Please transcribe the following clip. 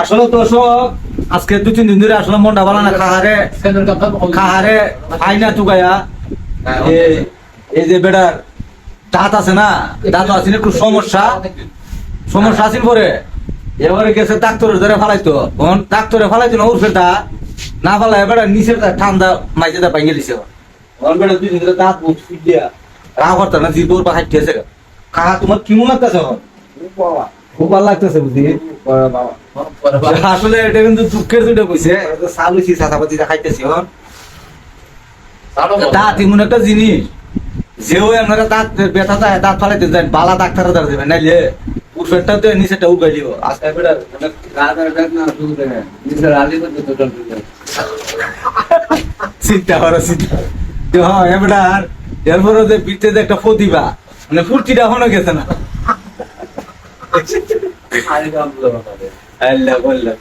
আসলে তো আজকে 2-3 দিন ধরে আসলে মনটা ভালো না, খাহারে খাই না তুগায়া। এই যে বেটার দাঁত আছে না, দাঁত আছে একটু সমস্যা আছে পরে এবারে গেছে ডাক্তারের ধরে ফালাইতো, ডাক্তারে ফালাইতো না উর্ফের দা না ফালাই বেটা নিচের ঠান্ডা মাইজে দা পাইয়ে দিছে। বেটা 2 দিন ধরে দাঁত বহুত ফুটিয়া রাগ করতে না, জিবোর বা হাইটেছে। খাহা তোমার কেমন লাগতেছে? খুব ভালো লাগতেছে বুঝি। আসলে এটা কিন্তু দুঃখের দুটো কইছে, চালুছি চাচাপাতি খাইতেছি। দাঁত এমন একটা জিনিস যে ওই আপনারা দাঁত ব্যথা যায়, দাঁত ফালাইতে যায়, বালা ডাক্তার দ্বারা দেবেন, নাইলে উঠেরটা তো নিচেটা উগাই দিব। আজকে চিন্তা করো, চিন্তা হ্যাঁ এবার এরপরে যে পিঠে যে একটা প্রতিভা, মানে ফুর্তিটা এখনো গেছে না। আল্লাহ বললাম